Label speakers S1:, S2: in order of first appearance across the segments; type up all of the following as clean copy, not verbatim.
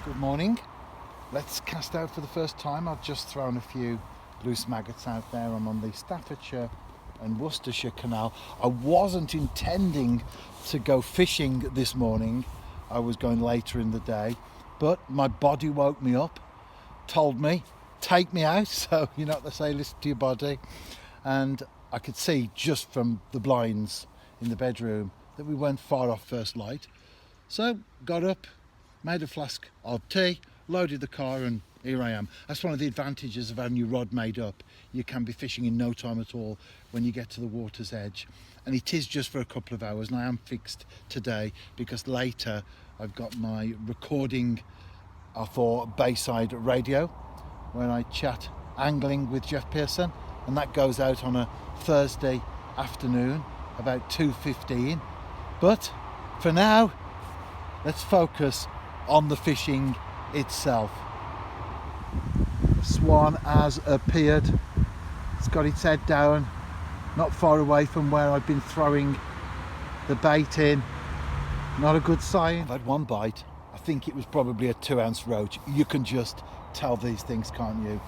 S1: Good morning. Let's cast out for the first time. I've just thrown a few loose maggots out there. I'm on the Staffordshire and Worcestershire Canal. I wasn't intending to go fishing this morning. I was going later in the day, but my body woke me up, told me, take me out. So you know what they say, listen to your body. And I could see just from the blinds in the bedroom that we weren't far off first light. So got up, made a flask of tea, loaded the car, and here I am. That's one of the advantages of having your rod made up. You can be fishing in no time at all when you get to the water's edge. And it is just for a couple of hours, and I am fixed today because later I've got my recording for Bayside Radio when I chat angling with Jeff Pearson, and that goes out on a Thursday afternoon about 2:15. But for now, let's focus on the fishing itself. Swan has appeared. It's got its head down, not far away from where I've been throwing the bait in. Not a good sign. I've had one bite. I think it was probably a 2-ounce roach. You can just tell these things, can't you?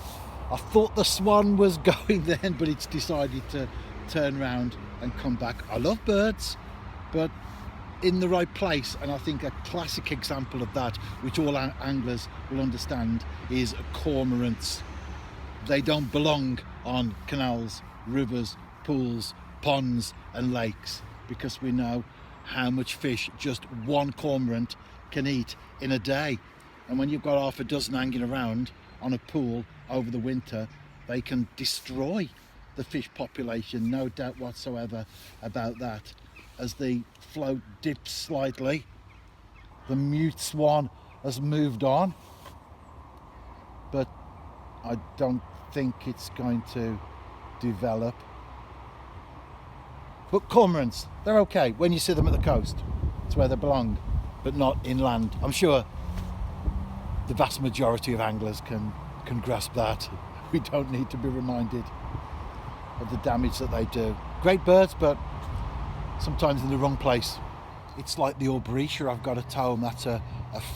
S1: I thought the swan was going then, but it's decided to turn around and come back. I love birds, but in the right place, and I think a classic example of that, which all anglers will understand, is cormorants. They don't belong on canals, rivers, pools, ponds and lakes, because we know how much fish just one cormorant can eat in a day. And when you've got half a dozen hanging around on a pool over the winter, they can destroy the fish population, no doubt whatsoever about that. As the float dips slightly, the mute swan has moved on, but I don't think it's going to develop. But cormorants, they're okay when you see them at the coast. It's where they belong, but not inland. I'm sure the vast majority of anglers can grasp that. We don't need to be reminded of the damage that they do. Great birds, but sometimes in the wrong place. It's like the aubrietia I've got at home. That's a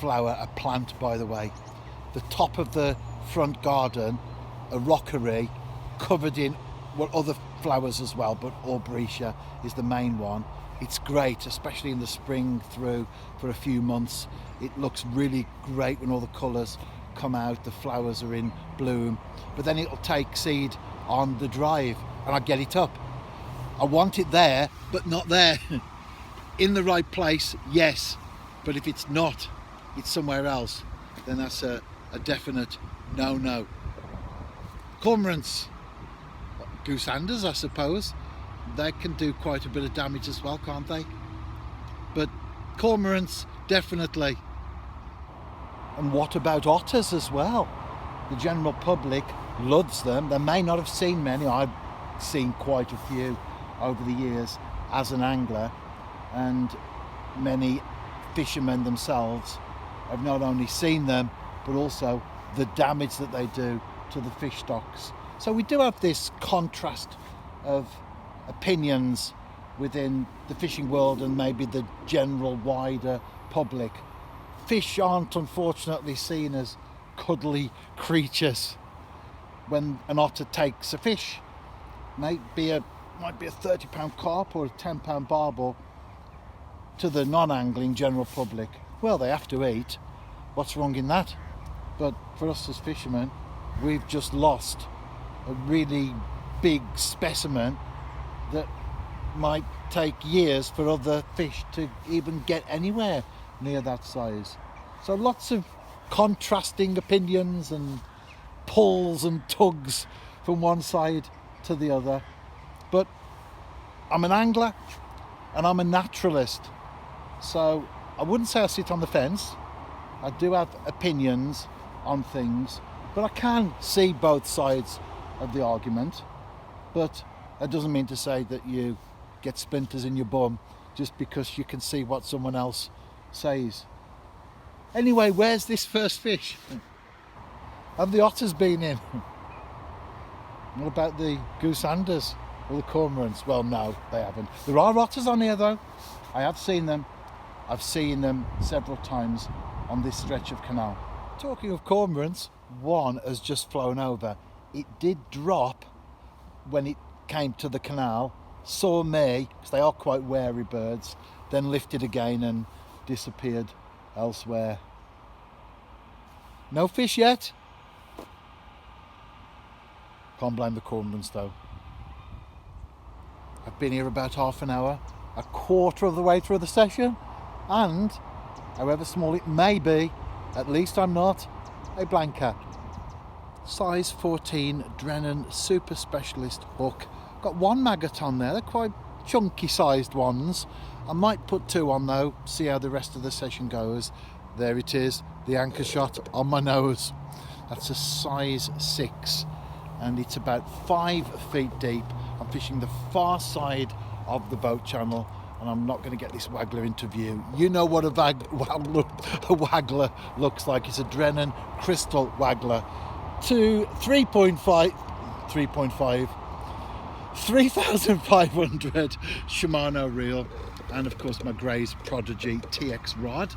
S1: flower, a plant, by the way. The top of the front garden, a rockery covered in other flowers as well, but aubrietia is the main one. It's great, especially in the spring through for a few months. It looks really great when all the colours come out, the flowers are in bloom, but then it'll take seed on the drive and I get it up. I want it there, but not there. In the right place, yes, but if it's not, it's somewhere else, then that's a definite no. Cormorants, gooseanders, I suppose, they can do quite a bit of damage as well, can't they? But cormorants, definitely. And what about otters as well? The general public loves them. They may not have seen many. I've seen quite a few over the years as an angler, and many fishermen themselves have not only seen them but also the damage that they do to the fish stocks. So we do have this contrast of opinions within the fishing world and maybe the general wider public. Fish aren't unfortunately seen as cuddly creatures. When an otter takes a fish, might be a 30-pound carp or a 10-pound barbel, to the non-angling general public, well, they have to eat. What's wrong in that? But for us as fishermen, we've just lost a really big specimen that might take years for other fish to even get anywhere near that size. So lots of contrasting opinions and pulls and tugs from one side to the other. But I'm an angler and I'm a naturalist, so I wouldn't say I sit on the fence. I do have opinions on things, but I can see both sides of the argument. But that doesn't mean to say that you get splinters in your bum just because you can see what someone else says. Anyway, where's this first fish? Have the otters been in? What about the gooseanders or the cormorants? Well, no, they haven't. There are otters on here though. I have seen them. I've seen them several times on this stretch of canal. Talking of cormorants, one has just flown over. It did drop when it came to the canal, saw me, because they are quite wary birds, then lifted again and disappeared elsewhere. No fish yet. Can't blame the cormorants though. I've been here about half an hour, a quarter of the way through the session, and however small it may be, at least I'm not a blanker. Size 14 Drennan Super Specialist hook. Got one maggot on there, they're quite chunky sized ones. I might put two on though, see how the rest of the session goes. There it is, the anchor shot on my nose. That's a size 6 and it's about 5 feet deep. I'm fishing the far side of the boat channel and I'm not going to get this waggler into view. You know what a waggler looks like. It's a Drennan crystal waggler. 3.5 3,500 Shimano reel, and of course my Gray's Prodigy TX rod,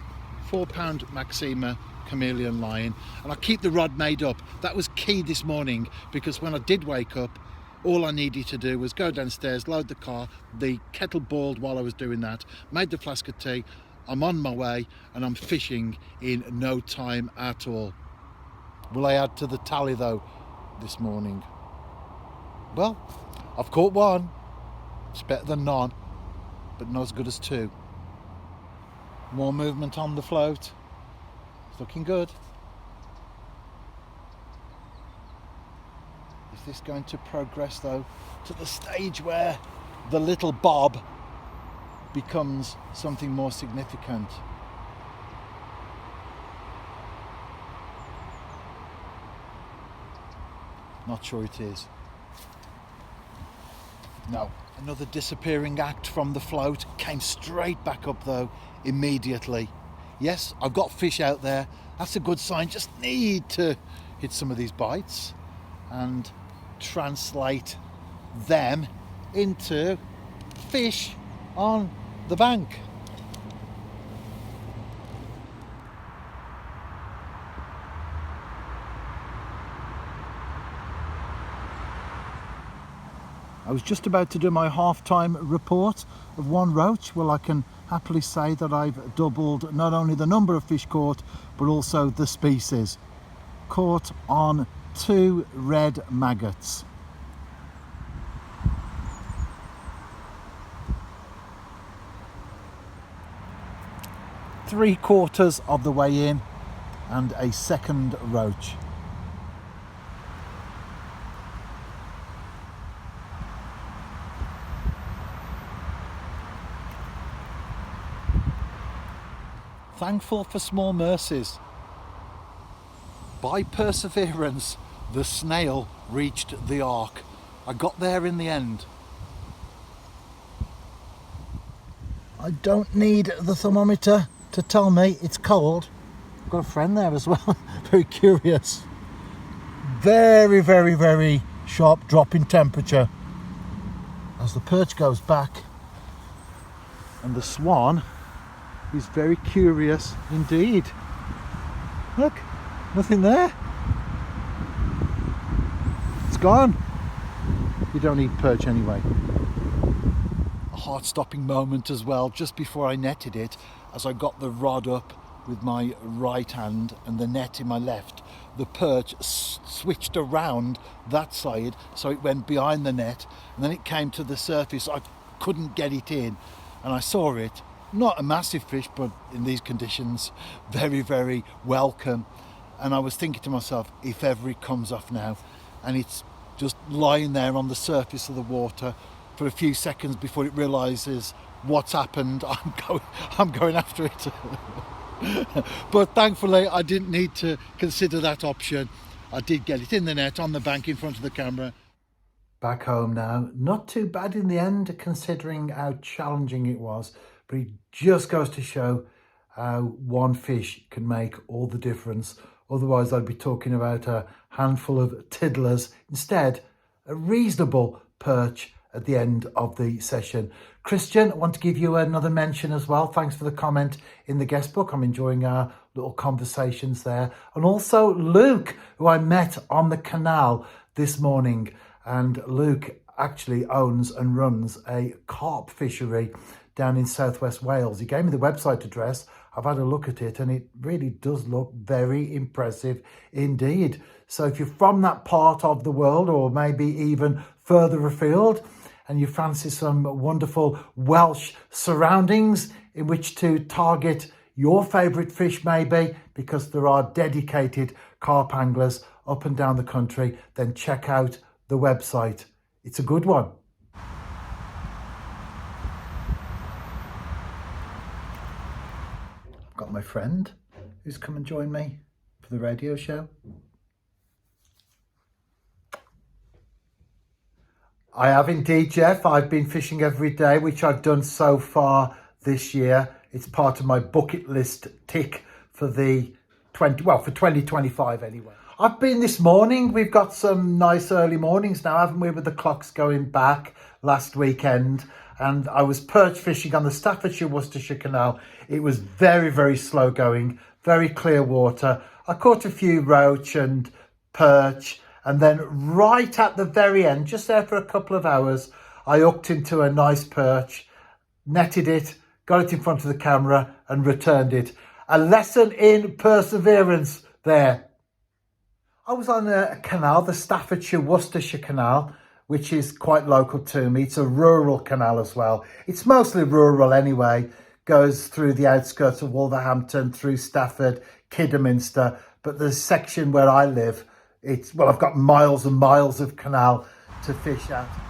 S1: 4-pound Maxima chameleon line, and I keep the rod made up. That was key this morning because when I did wake up, all I needed to do was go downstairs, load the car, the kettle boiled while I was doing that, made the flask of tea, I'm on my way and I'm fishing in no time at all. Will I add to the tally though this morning? Well, I've caught one. It's better than none, but not as good as 2. More movement on the float. It's looking good. Is this going to progress though to the stage where the little bob becomes something more significant? Not sure it is. No. Another disappearing act from the float. Came straight back up though immediately. Yes, I've got fish out there. That's a good sign. Just need to hit some of these bites and translate them into fish on the bank. I was just about to do my half-time report of one roach. Well, I can happily say that I've doubled not only the number of fish caught, but also the species. Caught on 2 red maggots. Three-quarters of the way in and a second roach. Thankful for small mercies. By perseverance, the snail reached the ark. I got there in the end. I don't need the thermometer to tell me it's cold. I've got a friend there as well, very curious. Very, very, very sharp drop in temperature as the perch goes back, and the swan is very curious indeed. Look, nothing there. It's gone. You don't eat perch anyway. A heart-stopping moment as well, just before I netted it, as I got the rod up with my right hand and the net in my left, the perch switched around that side, so it went behind the net, and then it came to the surface. I couldn't get it in, and I saw it. Not a massive fish, but in these conditions, very, very welcome. And I was thinking to myself, if ever it comes off now, and it's just lying there on the surface of the water for a few seconds before it realizes what's happened, I'm going after it. But thankfully, I didn't need to consider that option. I did get it in the net on the bank in front of the camera. Back home now. Not too bad in the end, considering how challenging it was. But it just goes to show how one fish can make all the difference. Otherwise, I'd be talking about a handful of tiddlers. Instead, a reasonable perch at the end of the session. Christian, I want to give you another mention as well. Thanks for the comment in the guest book. I'm enjoying our little conversations there. And also Luke, who I met on the canal this morning. And Luke actually owns and runs a carp fishery down in southwest Wales. He gave me the website address. I've had a look at it and it really does look very impressive indeed. So if you're from that part of the world, or maybe even further afield, and you fancy some wonderful Welsh surroundings in which to target your favourite fish maybe, because there are dedicated carp anglers up and down the country, then check out the website. It's a good one. I've got my friend who's come and joined me for the radio show. I have indeed, Jeff. I've been fishing every day, which I've done so far this year. It's part of my bucket list tick for for 2025 anyway. I've been this morning. We've got some nice early mornings now, haven't we, with the clocks going back last weekend. And I was perch fishing on the Staffs Worcs Canal. It was very, very slow going, very clear water. I caught a few roach and perch. And then right at the very end, just there for a couple of hours, I hooked into a nice perch, netted it, got it in front of the camera and returned it. A lesson in perseverance there. I was on a canal, the Staffs Worcs Canal, which is quite local to me. It's a rural canal as well. It's mostly rural anyway. Goes through the outskirts of Wolverhampton, through Stafford, Kidderminster. But the section where I live, I've got miles and miles of canal to fish at.